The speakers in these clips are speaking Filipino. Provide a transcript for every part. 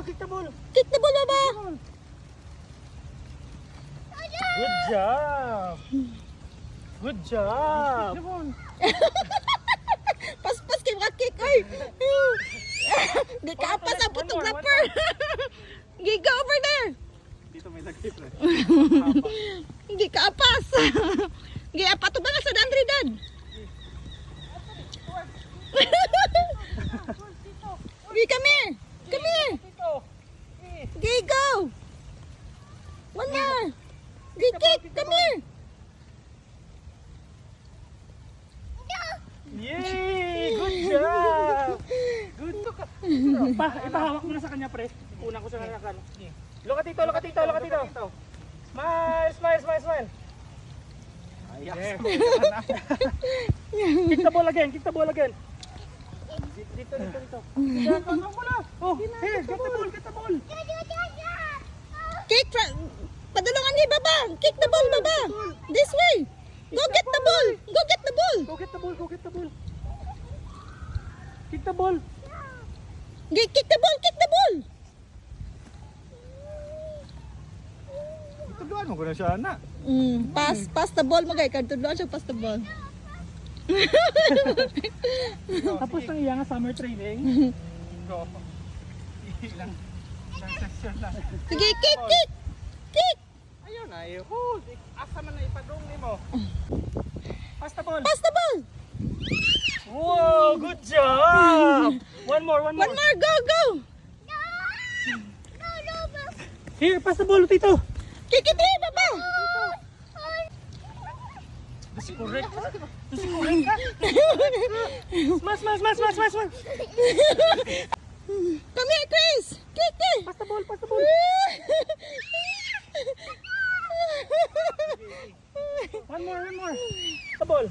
kick the ball. Kick the ball, Baba. Good job. Good job. Pas-pas kay mga kick, oy. Di ka apas ang photographer. Giga over there. Dito may nag-tip eh. Hindi ka apas. Gi apato ba nga sa Dandri, Dad? Gi, come here. Come here. Gi, go. One more. Gi, kick. Come here. Yay! Good job! Good to ka. Ipahawak mo na sa kanya, pre. Una ko sa kanya. Look at dito, look at dito, look at dito. Smile, smile, smile, smile. Yes. Kick the ball again, kick the ball again. Dito. Ano mo na? Oh, here, get the ball, get the ball. Kick. Padulungan ni Baba. Kick the ball, Baba. This way. Go get the ball. Go get the ball. Go get the ball, go get the ball. Kick the ball. Kick the ball, kick the ball. Tudloan mo ko na siya, anak. Pass the ball mo, guys. Tudloan siya, pass the ball. Tapos ng iya nga summer training. Ilang session na. Sige, kick, kick. Kick. Ayun na, hold. Asa man na ipadong ni mo. Pass the ball. Pass the ball. Wow, good job. One more. One more, go, go. Here, pass the ball, Tito. Kick it here, Baba. This is correct. This is correct. Smash. Come here, Chris. Kick it. Pass the ball, pass the ball. One more. The ball.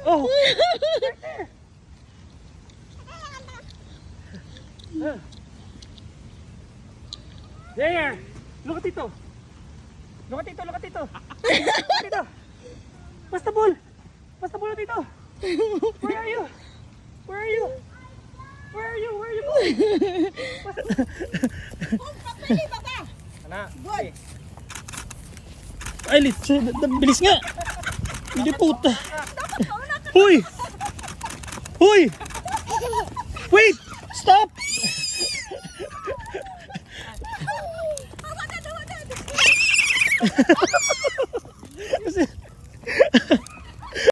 Oh. There. Look at Tito. Look at Tito. Pass the ball. Pass the ball, Tito. Where are you? Properly, Baba. Anak. Good. Ay, bilis nga. Hindi puta. Hoy! Wait! Stop! Hold on.